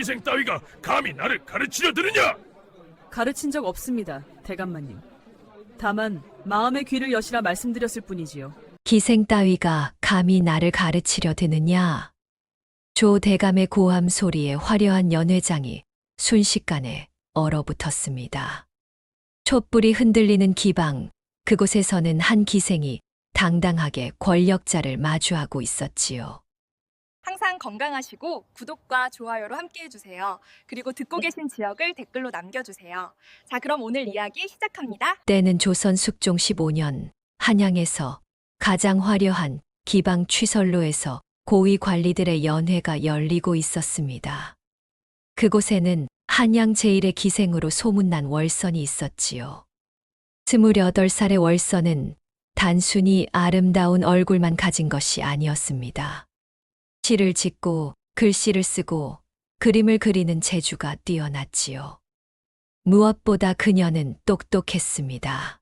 기생 따위가 감히 나를 가르치려 드느냐? 가르친 적 없습니다, 대감마님. 다만 마음의 귀를 여시라 말씀드렸을 뿐이지요. 기생 따위가 감히 나를 가르치려 드느냐? 조 대감의 고함 소리에 화려한 연회장이 순식간에 얼어붙었습니다. 촛불이 흔들리는 기방, 그곳에서는 한 기생이 당당하게 권력자를 마주하고 있었지요. 항상 건강하시고 구독과 좋아요로 함께 해주세요. 그리고 듣고 계신 지역을 댓글로 남겨주세요. 자, 그럼 오늘 이야기 시작합니다. 때는 조선 숙종 15년 한양에서 가장 화려한 기방 취설로에서 고위 관리들의 연회가 열리고 있었습니다. 그곳에는 한양 제1의 기생으로 소문난 월선이 있었지요. 28살의 월선은 단순히 아름다운 얼굴만 가진 것이 아니었습니다. 시를 짓고 글씨를 쓰고 그림을 그리는 재주가 뛰어났지요. 무엇보다 그녀는 똑똑했습니다.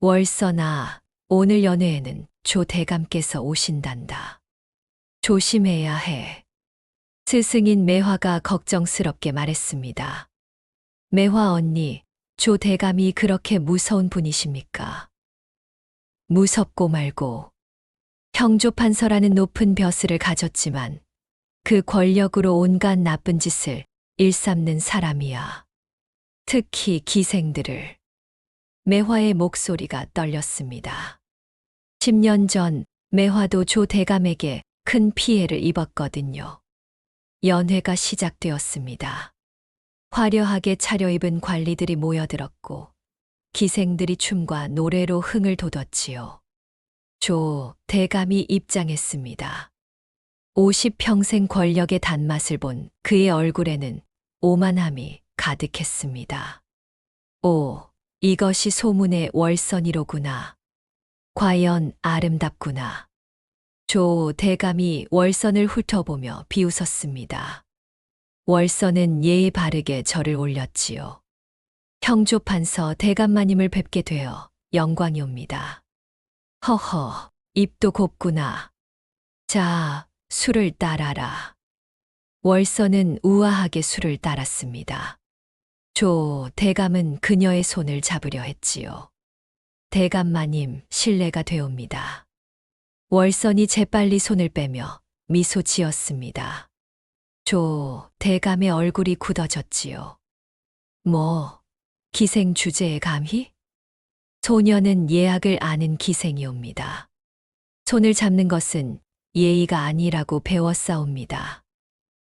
월선아, 오늘 연회에는 조 대감께서 오신단다. 조심해야 해. 스승인 매화가 걱정스럽게 말했습니다. 매화 언니, 조 대감이 그렇게 무서운 분이십니까? 무섭고 말고. 형조판서라는 높은 벼슬을 가졌지만 그 권력으로 온갖 나쁜 짓을 일삼는 사람이야. 특히 기생들을. 매화의 목소리가 떨렸습니다. 10년 전 매화도 조 대감에게 큰 피해를 입었거든요. 연회가 시작되었습니다. 화려하게 차려입은 관리들이 모여들었고 기생들이 춤과 노래로 흥을 돋웠지요. 조 대감이 입장했습니다. 50평생 권력의 단맛을 본 그의 얼굴에는 오만함이 가득했습니다. 오, 이것이 소문의 월선이로구나. 과연 아름답구나. 조 대감이 월선을 훑어보며 비웃었습니다. 월선은 예의 바르게 절을 올렸지요. 형조판서 대감마님을 뵙게 되어 영광이옵니다. 허허, 입도 곱구나. 자, 술을 따라라. 월선은 우아하게 술을 따랐습니다. 조 대감은 그녀의 손을 잡으려 했지요. 대감마님, 실례가 되옵니다. 월선이 재빨리 손을 빼며 미소 지었습니다. 조 대감의 얼굴이 굳어졌지요. 뭐, 기생 주제에 감히? 소녀는 예약을 아는 기생이옵니다. 손을 잡는 것은 예의가 아니라고 배웠사옵니다.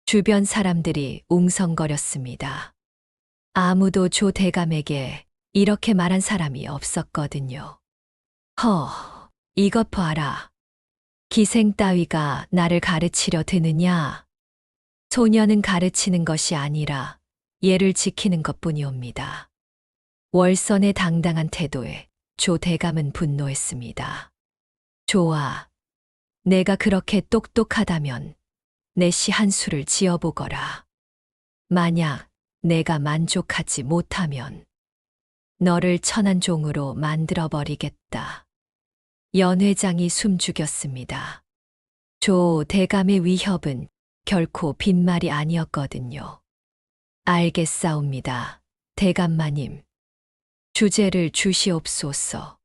주변 사람들이 웅성거렸습니다. 아무도 조 대감에게 이렇게 말한 사람이 없었거든요. 허, 이것 봐라. 기생 따위가 나를 가르치려 드느냐? 소녀는 가르치는 것이 아니라 예를 지키는 것뿐이옵니다. 월선의 당당한 태도에 조 대감은 분노했습니다. 좋아, 내가 그렇게 똑똑하다면 내 시 한 수를 지어보거라. 만약 내가 만족하지 못하면 너를 천한 종으로 만들어버리겠다. 연회장이 숨죽였습니다. 조 대감의 위협은 결코 빈말이 아니었거든요. 알겠사옵니다, 대감마님. 주제를 주시옵소서.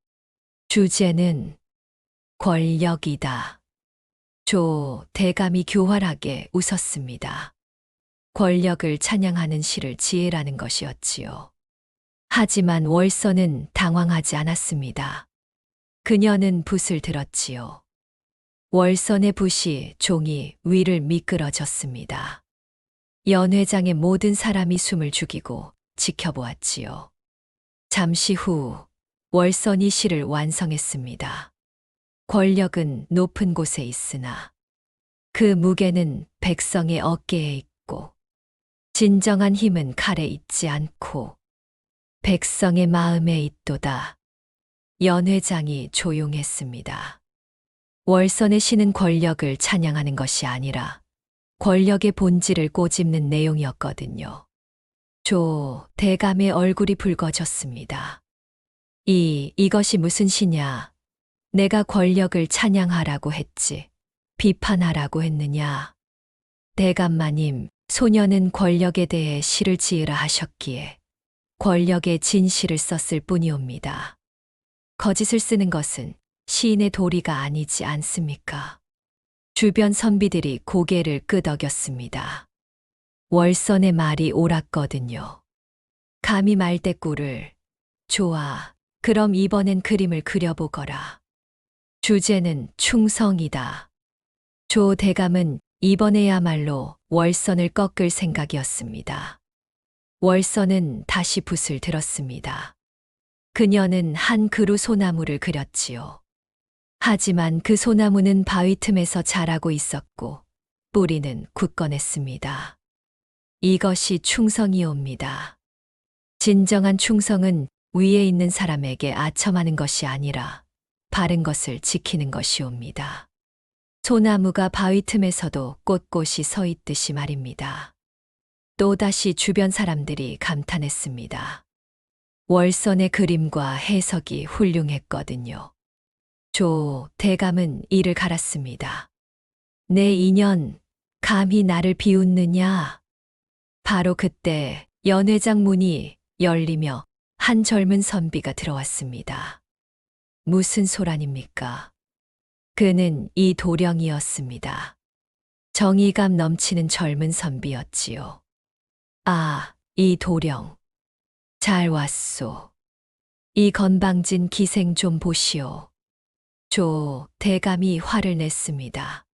주제는 권력이다. 조 대감이 교활하게 웃었습니다. 권력을 찬양하는 시를 지으라는 것이었지요. 하지만 월선은 당황하지 않았습니다. 그녀는 붓을 들었지요. 월선의 붓이 종이 위를 미끄러졌습니다. 연회장의 모든 사람이 숨을 죽이고 지켜보았지요. 잠시 후 월선이 시를 완성했습니다. 권력은 높은 곳에 있으나 그 무게는 백성의 어깨에 있고 진정한 힘은 칼에 있지 않고 백성의 마음에 있도다. 연회장이 조용했습니다. 월선의 시는 권력을 찬양하는 것이 아니라 권력의 본질을 꼬집는 내용이었거든요. 조 대감의 얼굴이 붉어졌습니다. 이것이 무슨 시냐? 내가 권력을 찬양하라고 했지. 비판하라고 했느냐? 대감마님, 소녀는 권력에 대해 시를 지으라 하셨기에 권력의 진시를 썼을 뿐이옵니다. 거짓을 쓰는 것은 시인의 도리가 아니지 않습니까? 주변 선비들이 고개를 끄덕였습니다. 월선의 말이 옳았거든요. 감히 말대꾸를. 좋아. 그럼 이번엔 그림을 그려보거라. 주제는 충성이다. 조 대감은 이번에야말로 월선을 꺾을 생각이었습니다. 월선은 다시 붓을 들었습니다. 그녀는 한 그루 소나무를 그렸지요. 하지만 그 소나무는 바위 틈에서 자라고 있었고 뿌리는 굳건했습니다. 이것이 충성이옵니다. 진정한 충성은 위에 있는 사람에게 아첨하는 것이 아니라 바른 것을 지키는 것이옵니다. 소나무가 바위 틈에서도 꼿꼿이 서 있듯이 말입니다. 또다시 주변 사람들이 감탄했습니다. 월선의 그림과 해석이 훌륭했거든요. 조 대감은 이를 갈았습니다. 내 인연, 감히 나를 비웃느냐? 바로 그때 연회장 문이 열리며 한 젊은 선비가 들어왔습니다. 무슨 소란입니까? 그는 이 도령이었습니다. 정의감 넘치는 젊은 선비였지요. 아, 이 도령. 잘 왔소. 이 건방진 기생 좀 보시오. 조 대감이 화를 냈습니다.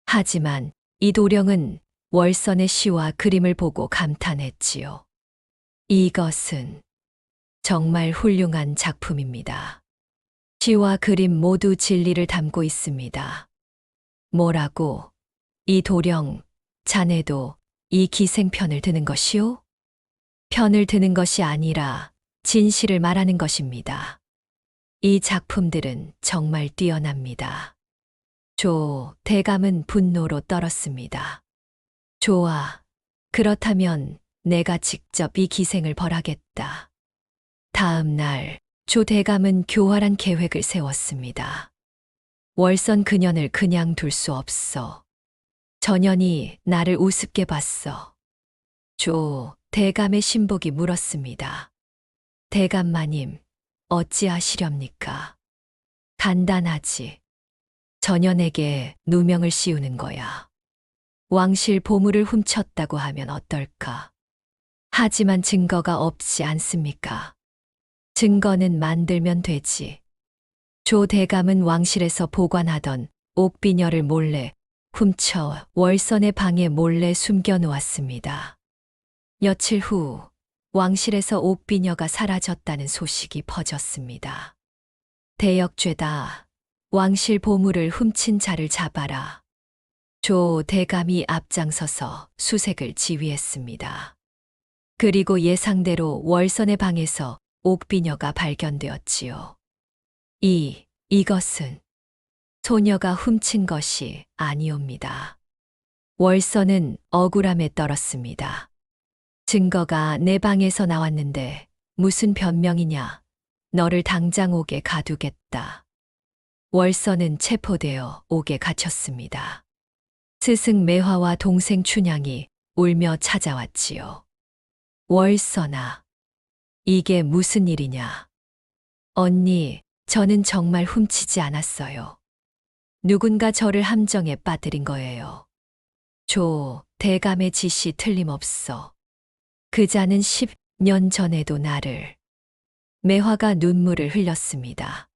하지만 이 도령은 월선의 시와 그림을 보고 감탄했지요. 이것은 정말 훌륭한 작품입니다. 시와 그림 모두 진리를 담고 있습니다. 뭐라고? 이 도령, 자네도 이 기생 편을 드는 것이오? 편을 드는 것이 아니라 진실을 말하는 것입니다. 이 작품들은 정말 뛰어납니다. 조 대감은 분노로 떨었습니다. 좋아. 그렇다면 내가 직접 이 기생을 벌하겠다. 다음 날 조 대감은 교활한 계획을 세웠습니다. 월선 그년을 그냥 둘 수 없어. 전연이 나를 우습게 봤어. 조 대감의 신복이 물었습니다. 대감마님, 어찌하시렵니까? 간단하지. 전연에게 누명을 씌우는 거야. 왕실 보물을 훔쳤다고 하면 어떨까? 하지만 증거가 없지 않습니까? 증거는 만들면 되지. 조 대감은 왕실에서 보관하던 옥비녀를 몰래 훔쳐 월선의 방에 몰래 숨겨 놓았습니다. 며칠 후 왕실에서 옥비녀가 사라졌다는 소식이 퍼졌습니다. 대역죄다. 왕실 보물을 훔친 자를 잡아라. 조 대감이 앞장서서 수색을 지휘했습니다. 그리고 예상대로 월선의 방에서 옥비녀가 발견되었지요. 이것은 소녀가 훔친 것이 아니옵니다. 월선은 억울함에 떨었습니다. 증거가 내 방에서 나왔는데 무슨 변명이냐? 너를 당장 옥에 가두겠다. 월선은 체포되어 옥에 갇혔습니다. 스승 매화와 동생 춘향이 울며 찾아왔지요. 월선아, 이게 무슨 일이냐? 언니, 저는 정말 훔치지 않았어요. 누군가 저를 함정에 빠뜨린 거예요. 조 대감의 짓이 틀림없어. 그자는 10년 전에도 나를. 매화가 눈물을 흘렸습니다.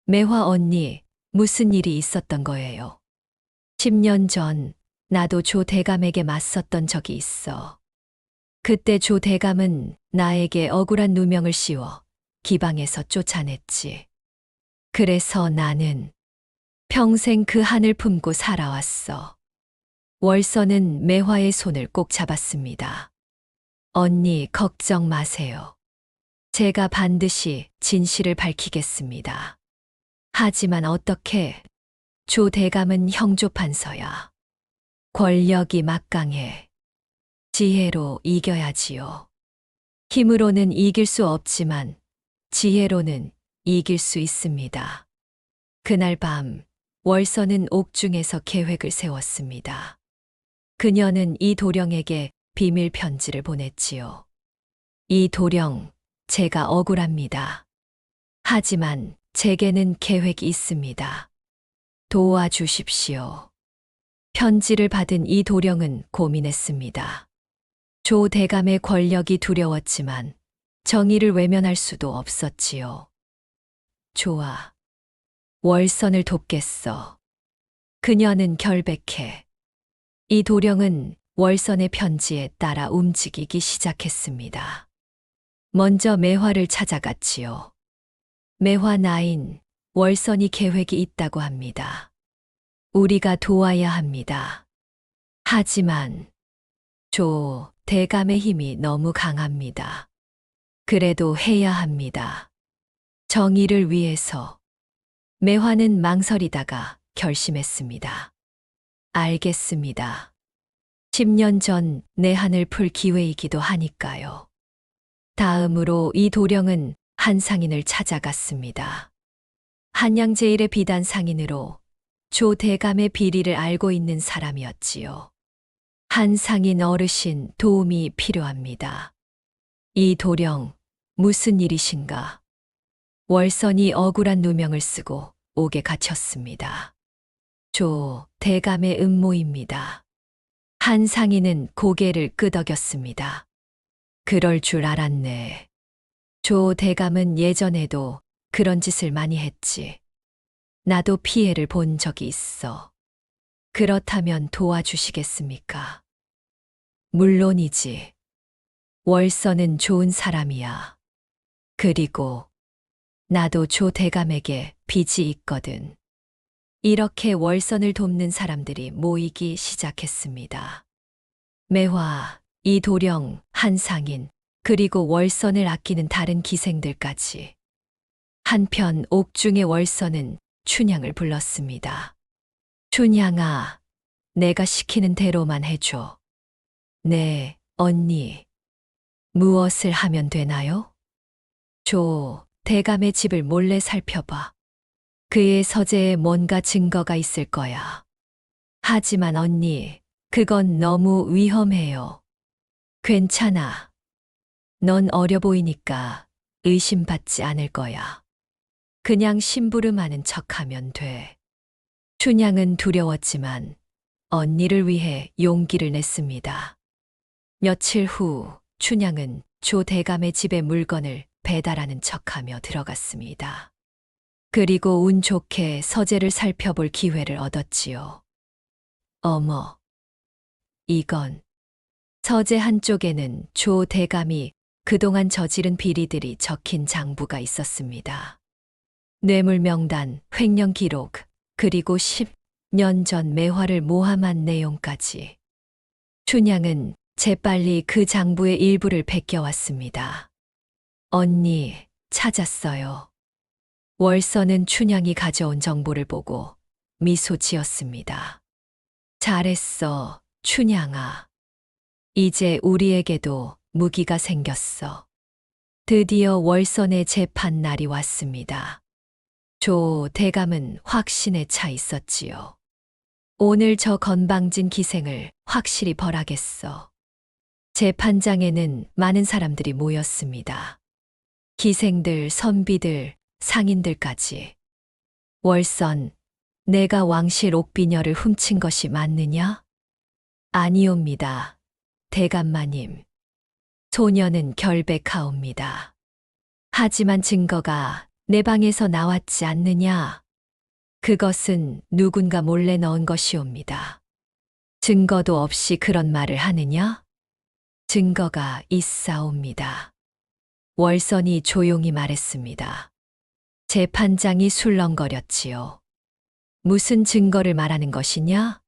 매화 언니, 무슨 일이 있었던 거예요? 10년 전 나도 조 대감에게 맞섰던 적이 있어. 그때 조 대감은 나에게 억울한 누명을 씌워 기방에서 쫓아냈지. 그래서 나는 평생 그 한을 품고 살아왔어. 월선은 매화의 손을 꼭 잡았습니다. 언니, 걱정 마세요. 제가 반드시 진실을 밝히겠습니다. 하지만 어떻게? 조 대감은 형조판서야. 권력이 막강해. 지혜로 이겨야지요. 힘으로는 이길 수 없지만 지혜로는 이길 수 있습니다. 그날 밤 월선은 옥중에서 계획을 세웠습니다. 그녀는 이 도령에게 비밀 편지를 보냈지요. 이 도령, 제가 억울합니다. 하지만 제게는 계획이 있습니다. 도와주십시오. 편지를 받은 이 도령은 고민했습니다. 조 대감의 권력이 두려웠지만 정의를 외면할 수도 없었지요. 좋아. 월선을 돕겠어. 그녀는 결백해. 이 도령은 월선의 편지에 따라 움직이기 시작했습니다. 먼저 매화를 찾아갔지요. 매화 나인, 월선이 계획이 있다고 합니다. 우리가 도와야 합니다. 하지만 조 대감의 힘이 너무 강합니다. 그래도 해야 합니다. 정의를 위해서. 매화는 망설이다가 결심했습니다. 알겠습니다. 10년 전 내한을 풀 기회이기도 하니까요. 다음으로 이 도령은 한상인을 찾아갔습니다. 한양제일의 비단 상인으로 조 대감의 비리를 알고 있는 사람이었지요. 한상인 어르신 도움이 필요합니다. 이 도령, 무슨 일이신가? 월선이 억울한 누명을 쓰고 옥에 갇혔습니다. 조 대감의 음모입니다. 한상인은 고개를 끄덕였습니다. 그럴 줄 알았네. 조 대감은 예전에도 그런 짓을 많이 했지. 나도 피해를 본 적이 있어. 그렇다면 도와주시겠습니까? 물론이지. 월선은 좋은 사람이야. 그리고 나도 조 대감에게 빚이 있거든. 이렇게 월선을 돕는 사람들이 모이기 시작했습니다. 매화, 이 도령, 한상인, 그리고 월선을 아끼는 다른 기생들까지. 한편 옥중의 월선은 춘향을 불렀습니다. 춘향아, 내가 시키는 대로만 해줘. 네, 언니. 무엇을 하면 되나요? 조 대감의 집을 몰래 살펴봐. 그의 서재에 뭔가 증거가 있을 거야. 하지만 언니, 그건 너무 위험해요. 괜찮아. 넌 어려 보이니까 의심받지 않을 거야. 그냥 심부름하는 척하면 돼. 춘향은 두려웠지만 언니를 위해 용기를 냈습니다. 며칠 후 춘향은 조 대감의 집에 물건을 배달하는 척하며 들어갔습니다. 그리고 운 좋게 서재를 살펴볼 기회를 얻었지요. 어머, 이건 서재 한쪽에는 조 대감이 그동안 저지른 비리들이 적힌 장부가 있었습니다. 뇌물 명단, 횡령 기록, 그리고 10년 전 매화를 모함한 내용까지. 춘향은 재빨리 그 장부의 일부를 베껴왔습니다. 언니, 찾았어요. 월선은 춘향이 가져온 정보를 보고 미소 지었습니다. 잘했어, 춘향아. 이제 우리에게도 무기가 생겼어. 드디어 월선의 재판 날이 왔습니다. 조 대감은 확신에 차 있었지요. 오늘 저 건방진 기생을 확실히 벌하겠어. 재판장에는 많은 사람들이 모였습니다. 기생들, 선비들, 상인들까지. 월선, 내가 왕실 옥비녀를 훔친 것이 맞느냐? 아니옵니다. 대감마님. 소녀는 결백하옵니다. 하지만 증거가 내 방에서 나왔지 않느냐? 그것은 누군가 몰래 넣은 것이옵니다. 증거도 없이 그런 말을 하느냐? 증거가 있사옵니다. 월선이 조용히 말했습니다. 재판장이 술렁거렸지요. 무슨 증거를 말하는 것이냐?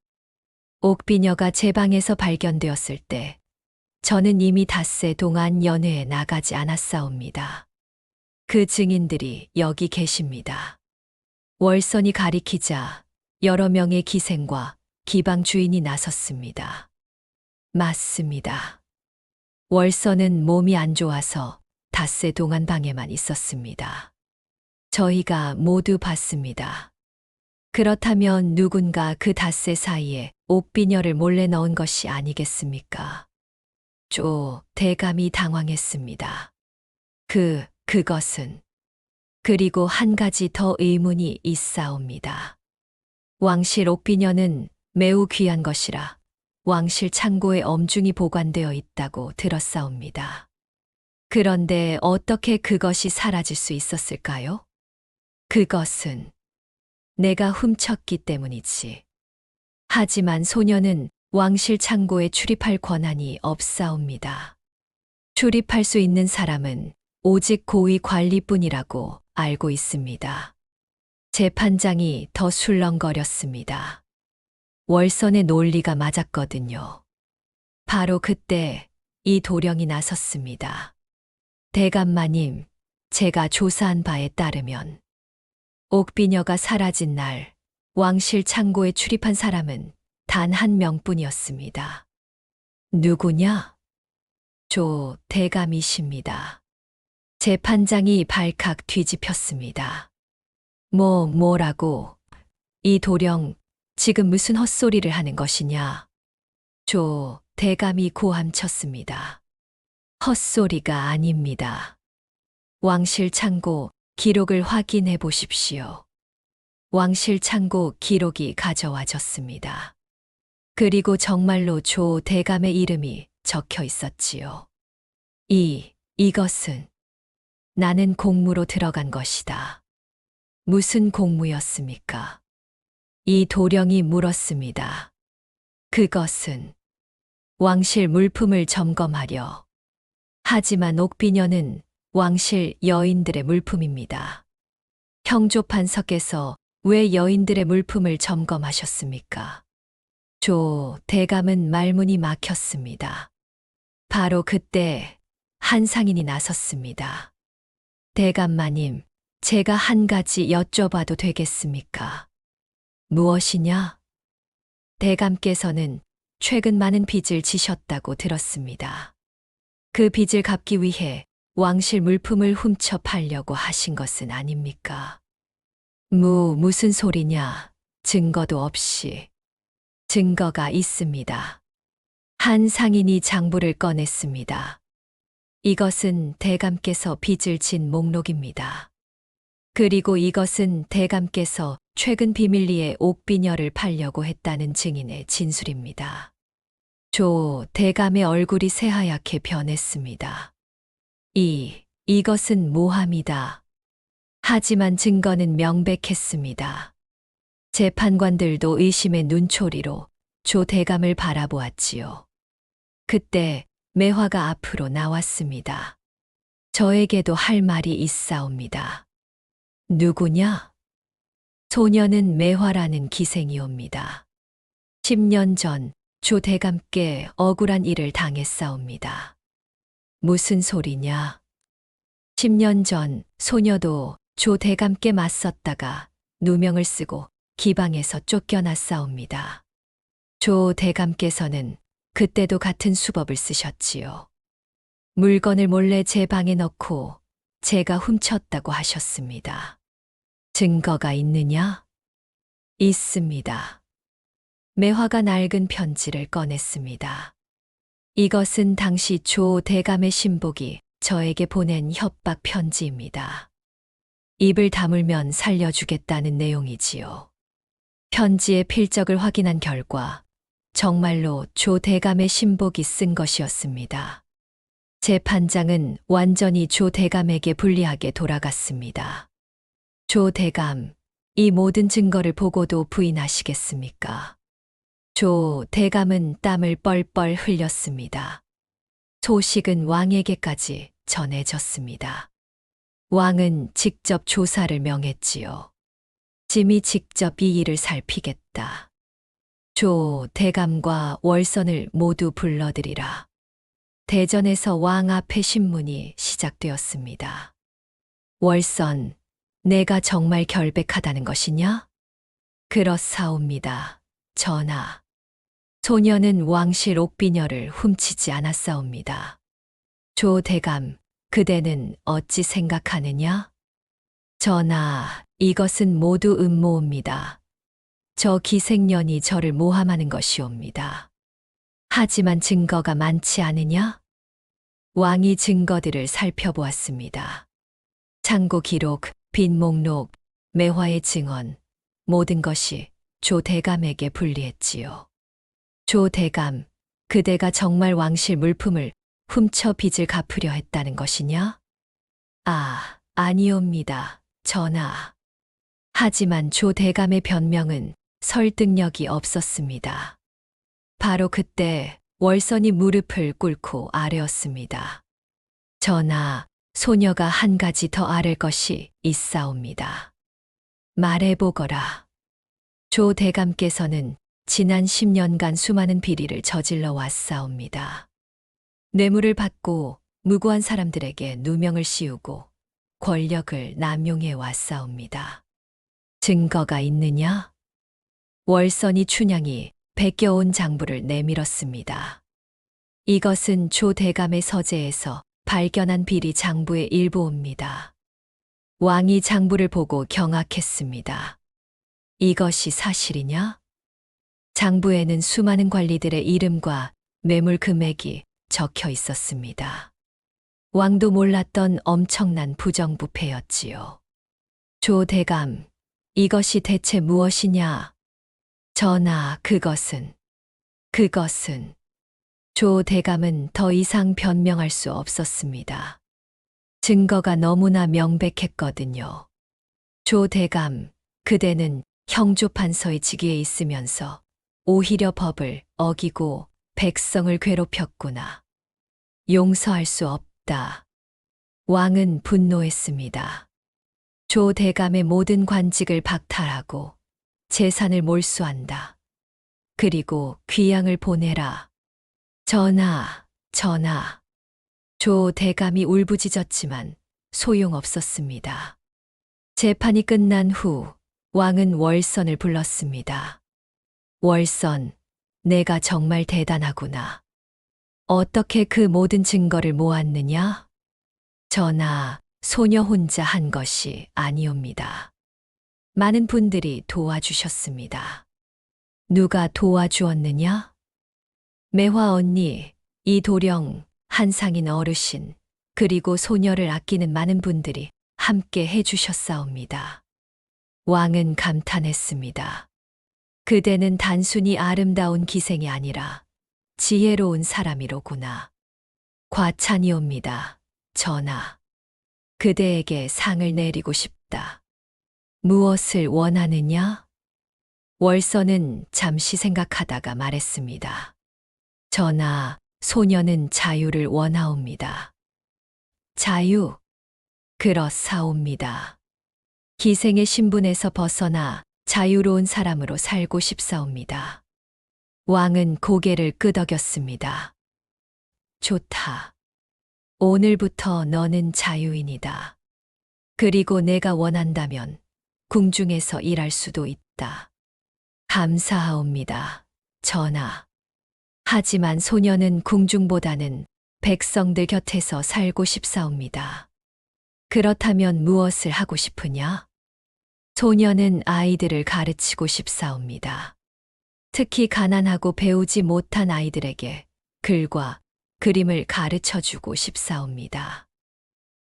옥비녀가 제 방에서 발견되었을 때 저는 이미 닷새 동안 연회에 나가지 않았사옵니다. 그 증인들이 여기 계십니다. 월선이 가리키자 여러 명의 기생과 기방 주인이 나섰습니다. 맞습니다. 월선은 몸이 안 좋아서 닷새 동안 방에만 있었습니다. 저희가 모두 봤습니다. 그렇다면 누군가 그 닷새 사이에 옥비녀를 몰래 넣은 것이 아니겠습니까? 조 대감이 당황했습니다. 그것은. 그리고 한 가지 더 의문이 있사옵니다. 왕실 옥비녀는 매우 귀한 것이라 왕실 창고에 엄중히 보관되어 있다고 들었사옵니다. 그런데 어떻게 그것이 사라질 수 있었을까요? 그것은 내가 훔쳤기 때문이지. 하지만 소녀는 왕실 창고에 출입할 권한이 없사옵니다. 출입할 수 있는 사람은 오직 고위 관리뿐이라고 알고 있습니다. 재판장이 더 술렁거렸습니다. 월선의 논리가 맞았거든요. 바로 그때 이 도령이 나섰습니다. 대감마님, 제가 조사한 바에 따르면 옥비녀가 사라진 날 왕실 창고에 출입한 사람은 단 한 명뿐이었습니다. 누구냐? 조 대감이십니다. 재판장이 발칵 뒤집혔습니다. 뭐라고? 이 도령, 지금 무슨 헛소리를 하는 것이냐? 조 대감이 고함쳤습니다. 헛소리가 아닙니다. 왕실 창고 기록을 확인해 보십시오. 왕실 창고 기록이 가져와졌습니다. 그리고 정말로 조 대감의 이름이 적혀 있었지요. 이것은 나는 공무로 들어간 것이다. 무슨 공무였습니까? 이 도령이 물었습니다. 그것은 왕실 물품을 점검하려. 하지만 옥비녀는 왕실 여인들의 물품입니다. 형조판서께서 왜 여인들의 물품을 점검하셨습니까? 조 대감은 말문이 막혔습니다. 바로 그때 한 상인이 나섰습니다. 대감마님, 제가 한 가지 여쭤봐도 되겠습니까? 무엇이냐? 대감께서는 최근 많은 빚을 지셨다고 들었습니다. 그 빚을 갚기 위해 왕실 물품을 훔쳐 팔려고 하신 것은 아닙니까? 무슨 소리냐? 증거도 없이. 증거가 있습니다. 한 상인이 장부를 꺼냈습니다. 이것은 대감께서 빚을 진 목록입니다. 그리고 이것은 대감께서 최근 비밀리에 옥비녀를 팔려고 했다는 증인의 진술입니다. 조 대감의 얼굴이 새하얗게 변했습니다. 이것은 모함이다. 하지만 증거는 명백했습니다. 재판관들도 의심의 눈초리로 조 대감을 바라보았지요. 그때 매화가 앞으로 나왔습니다. 저에게도 할 말이 있사옵니다. 누구냐? 소녀는 매화라는 기생이옵니다. 10년 전 조 대감께 억울한 일을 당했사옵니다. 무슨 소리냐? 10년 전 소녀도 조 대감께 맞섰다가 누명을 쓰고 기방에서 쫓겨났사옵니다. 조 대감께서는 그때도 같은 수법을 쓰셨지요. 물건을 몰래 제 방에 넣고 제가 훔쳤다고 하셨습니다. 증거가 있느냐? 있습니다. 매화가 낡은 편지를 꺼냈습니다. 이것은 당시 조 대감의 신복이 저에게 보낸 협박 편지입니다. 입을 다물면 살려주겠다는 내용이지요. 편지의 필적을 확인한 결과 정말로 조 대감의 신복이 쓴 것이었습니다. 재판장은 완전히 조 대감에게 불리하게 돌아갔습니다. 조 대감, 이 모든 증거를 보고도 부인하시겠습니까? 조 대감은 땀을 뻘뻘 흘렸습니다. 소식은 왕에게까지 전해졌습니다. 왕은 직접 조사를 명했지요. 짐이 직접 이 일을 살피겠다. 조 대감과 월선을 모두 불러들이라. 대전에서 왕 앞에 신문이 시작되었습니다. 월선, 내가 정말 결백하다는 것이냐? 그렇사옵니다, 전하. 소녀는 왕실 옥비녀를 훔치지 않았사옵니다. 조 대감, 그대는 어찌 생각하느냐? 전하, 이것은 모두 음모입니다. 저 기생년이 저를 모함하는 것이옵니다. 하지만 증거가 많지 않으냐? 왕이 증거들을 살펴보았습니다. 창고 기록, 빈 목록, 매화의 증언, 모든 것이 조 대감에게 불리했지요. 조 대감, 그대가 정말 왕실 물품을 훔쳐 빚을 갚으려 했다는 것이냐? 아, 아니옵니다, 전하. 하지만 조 대감의 변명은 설득력이 없었습니다. 바로 그때 월선이 무릎을 꿇고 아뢰었습니다. 전하, 소녀가 한 가지 더 아랠 것이 있사옵니다. 말해보거라. 조 대감께서는 지난 10년간 수많은 비리를 저질러 왔사옵니다. 뇌물을 받고 무고한 사람들에게 누명을 씌우고 권력을 남용해 왔사옵니다. 증거가 있느냐? 월선이 춘향이 베껴온 장부를 내밀었습니다. 이것은 조 대감의 서재에서 발견한 비리 장부의 일부입니다. 왕이 장부를 보고 경악했습니다. 이것이 사실이냐? 장부에는 수많은 관리들의 이름과 뇌물 금액이 적혀 있었습니다. 왕도 몰랐던 엄청난 부정부패였지요. 조 대감, 이것이 대체 무엇이냐? 전하, 그것은. 조 대감은 더 이상 변명할 수 없었습니다. 증거가 너무나 명백했거든요. 조 대감, 그대는 형조판서의 직위에 있으면서 오히려 법을 어기고 백성을 괴롭혔구나. 용서할 수 없다. 왕은 분노했습니다. 조 대감의 모든 관직을 박탈하고 재산을 몰수한다. 그리고 귀양을 보내라. 전하. 조 대감이 울부짖었지만 소용없었습니다. 재판이 끝난 후 왕은 월선을 불렀습니다. 월선, 내가 정말 대단하구나. 어떻게 그 모든 증거를 모았느냐? 전하, 소녀 혼자 한 것이 아니옵니다. 많은 분들이 도와주셨습니다. 누가 도와주었느냐? 매화 언니, 이도령, 한상인 어르신, 그리고 소녀를 아끼는 많은 분들이 함께 해주셨사옵니다. 왕은 감탄했습니다. 그대는 단순히 아름다운 기생이 아니라 지혜로운 사람이로구나. 과찬이옵니다, 전하. 그대에게 상을 내리고 싶다. 무엇을 원하느냐? 월선은 잠시 생각하다가 말했습니다. 전하, 소녀는 자유를 원하옵니다. 자유? 그렇사옵니다. 기생의 신분에서 벗어나 자유로운 사람으로 살고 싶사옵니다. 왕은 고개를 끄덕였습니다. 좋다. 오늘부터 너는 자유인이다. 그리고 내가 원한다면 궁중에서 일할 수도 있다. 감사하옵니다, 전하. 하지만 소녀는 궁중보다는 백성들 곁에서 살고 싶사옵니다. 그렇다면 무엇을 하고 싶으냐? 소녀는 아이들을 가르치고 싶사옵니다. 특히 가난하고 배우지 못한 아이들에게 글과 그림을 가르쳐 주고 싶사옵니다.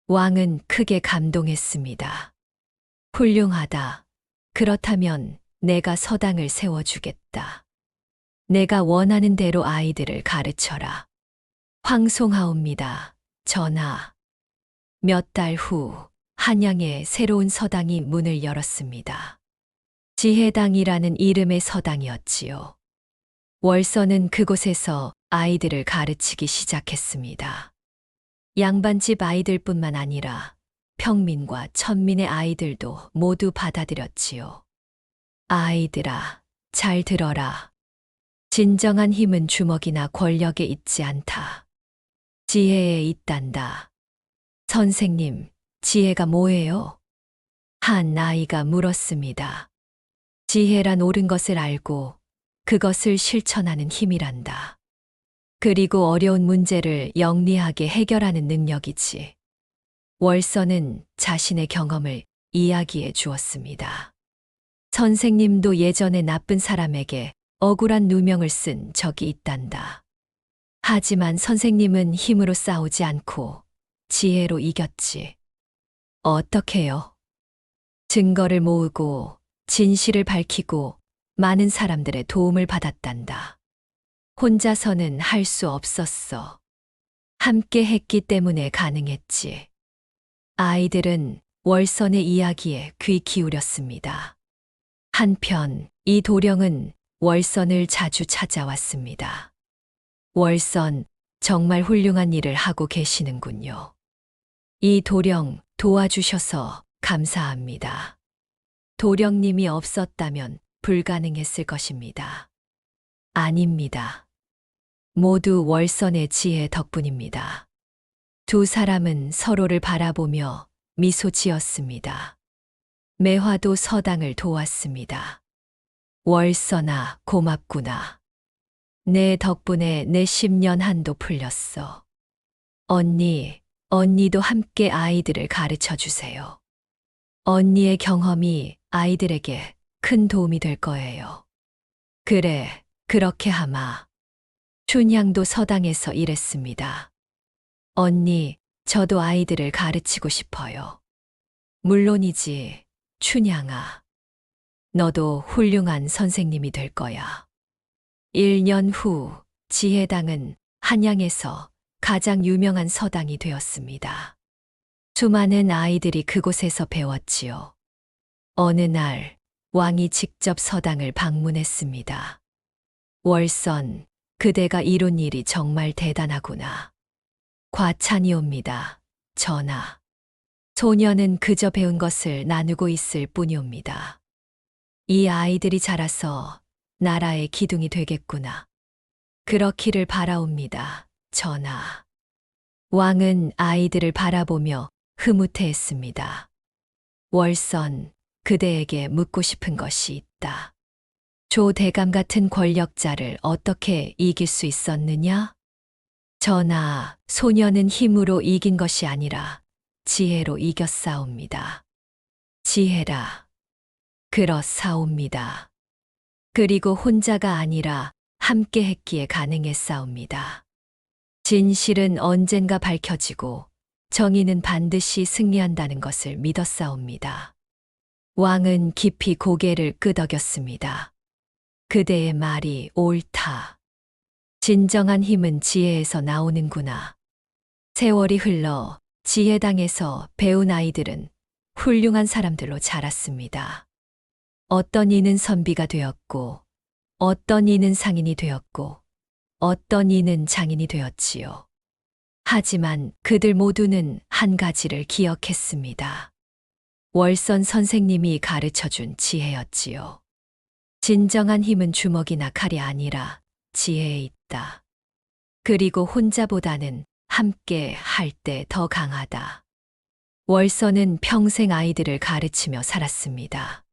왕은 크게 감동했습니다. 훌륭하다. 그렇다면 내가 서당을 세워주겠다. 내가 원하는 대로 아이들을 가르쳐라. 황송하옵니다, 전하. 몇 달 후 한양에 새로운 서당이 문을 열었습니다. 지혜당이라는 이름의 서당이었지요. 월선은 그곳에서 아이들을 가르치기 시작했습니다. 양반집 아이들뿐만 아니라 평민과 천민의 아이들도 모두 받아들였지요. 아이들아, 잘 들어라. 진정한 힘은 주먹이나 권력에 있지 않다. 지혜에 있단다. 선생님, 지혜가 뭐예요? 한 아이가 물었습니다. 지혜란 옳은 것을 알고 그것을 실천하는 힘이란다. 그리고 어려운 문제를 영리하게 해결하는 능력이지. 월선은 자신의 경험을 이야기해 주었습니다. 선생님도 예전에 나쁜 사람에게 억울한 누명을 쓴 적이 있단다. 하지만 선생님은 힘으로 싸우지 않고 지혜로 이겼지. 어떻게요? 증거를 모으고 진실을 밝히고 많은 사람들의 도움을 받았단다. 혼자서는 할 수 없었어. 함께 했기 때문에 가능했지. 아이들은 월선의 이야기에 귀 기울였습니다. 한편 이 도령은 월선을 자주 찾아왔습니다. 월선, 정말 훌륭한 일을 하고 계시는군요. 이 도령 도와주셔서 감사합니다. 도령님이 없었다면 불가능했을 것입니다. 아닙니다. 모두 월선의 지혜 덕분입니다. 두 사람은 서로를 바라보며 미소 지었습니다. 매화도 서당을 도왔습니다. 월선아, 고맙구나. 내 덕분에 내 10년 한도 풀렸어. 언니도 함께 아이들을 가르쳐 주세요. 언니의 경험이 아이들에게 큰 도움이 될 거예요. 그래, 그렇게 하마. 춘향도 서당에서 일했습니다. 언니, 저도 아이들을 가르치고 싶어요. 물론이지, 춘향아. 너도 훌륭한 선생님이 될 거야. 1년 후 지혜당은 한양에서 가장 유명한 서당이 되었습니다. 수많은 아이들이 그곳에서 배웠지요. 어느 날 왕이 직접 서당을 방문했습니다. 월선, 그대가 이룬 일이 정말 대단하구나. 과찬이옵니다, 전하. 소녀는 그저 배운 것을 나누고 있을 뿐이옵니다. 이 아이들이 자라서 나라의 기둥이 되겠구나. 그렇기를 바라옵니다, 전하. 왕은 아이들을 바라보며 흐뭇해했습니다. 월선, 그대에게 묻고 싶은 것이 있다. 조 대감 같은 권력자를 어떻게 이길 수 있었느냐? 전하, 소녀는 힘으로 이긴 것이 아니라 지혜로 이겼사옵니다. 지혜라. 그렇사옵니다. 그리고 혼자가 아니라 함께 했기에 가능했사옵니다. 진실은 언젠가 밝혀지고 정의는 반드시 승리한다는 것을 믿었사옵니다. 왕은 깊이 고개를 끄덕였습니다. 그대의 말이 옳다. 진정한 힘은 지혜에서 나오는구나. 세월이 흘러 지혜당에서 배운 아이들은 훌륭한 사람들로 자랐습니다. 어떤 이는 선비가 되었고, 어떤 이는 상인이 되었고, 어떤 이는 장인이 되었지요. 하지만 그들 모두는 한 가지를 기억했습니다. 월선 선생님이 가르쳐준 지혜였지요. 진정한 힘은 주먹이나 칼이 아니라 지혜에 있다. 그리고 혼자보다는 함께 할 때 더 강하다. 월선은 평생 아이들을 가르치며 살았습니다.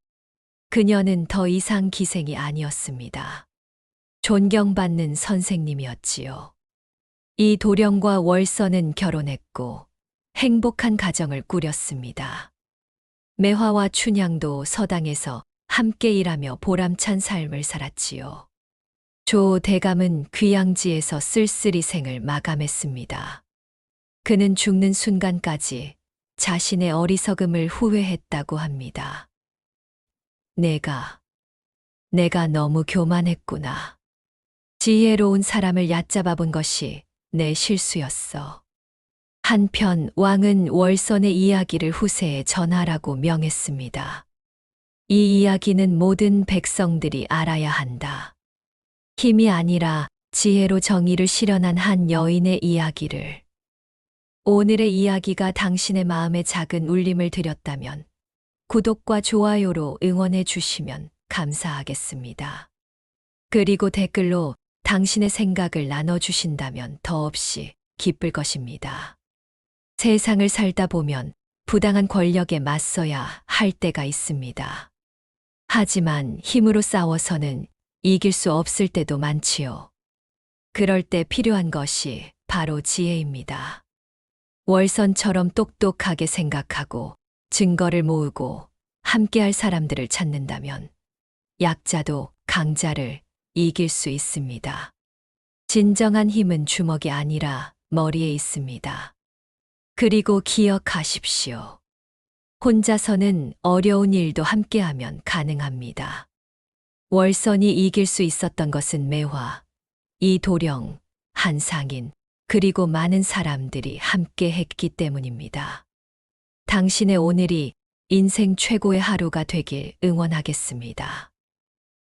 그녀는 더 이상 기생이 아니었습니다. 존경받는 선생님이었지요. 이 도령과 월선은 결혼했고 행복한 가정을 꾸렸습니다. 매화와 춘향도 서당에서 함께 일하며 보람찬 삶을 살았지요. 조 대감은 귀양지에서 쓸쓸히 생을 마감했습니다. 그는 죽는 순간까지 자신의 어리석음을 후회했다고 합니다. 내가 너무 교만했구나. 지혜로운 사람을 얕잡아 본 것이 내 실수였어. 한편 왕은 월선의 이야기를 후세에 전하라고 명했습니다. 이 이야기는 모든 백성들이 알아야 한다. 힘이 아니라 지혜로 정의를 실현한 한 여인의 이야기를. 오늘의 이야기가 당신의 마음에 작은 울림을 드렸다면 구독과 좋아요로 응원해 주시면 감사하겠습니다. 그리고 댓글로 당신의 생각을 나눠주신다면 더없이 기쁠 것입니다. 세상을 살다 보면 부당한 권력에 맞서야 할 때가 있습니다. 하지만 힘으로 싸워서는 이길 수 없을 때도 많지요. 그럴 때 필요한 것이 바로 지혜입니다. 월선처럼 똑똑하게 생각하고 증거를 모으고 함께할 사람들을 찾는다면 약자도 강자를 이길 수 있습니다. 진정한 힘은 주먹이 아니라 머리에 있습니다. 그리고 기억하십시오. 혼자서는 어려운 일도 함께하면 가능합니다. 월선이 이길 수 있었던 것은 매화, 이도령, 한상인, 그리고 많은 사람들이 함께 했기 때문입니다. 당신의 오늘이 인생 최고의 하루가 되길 응원하겠습니다.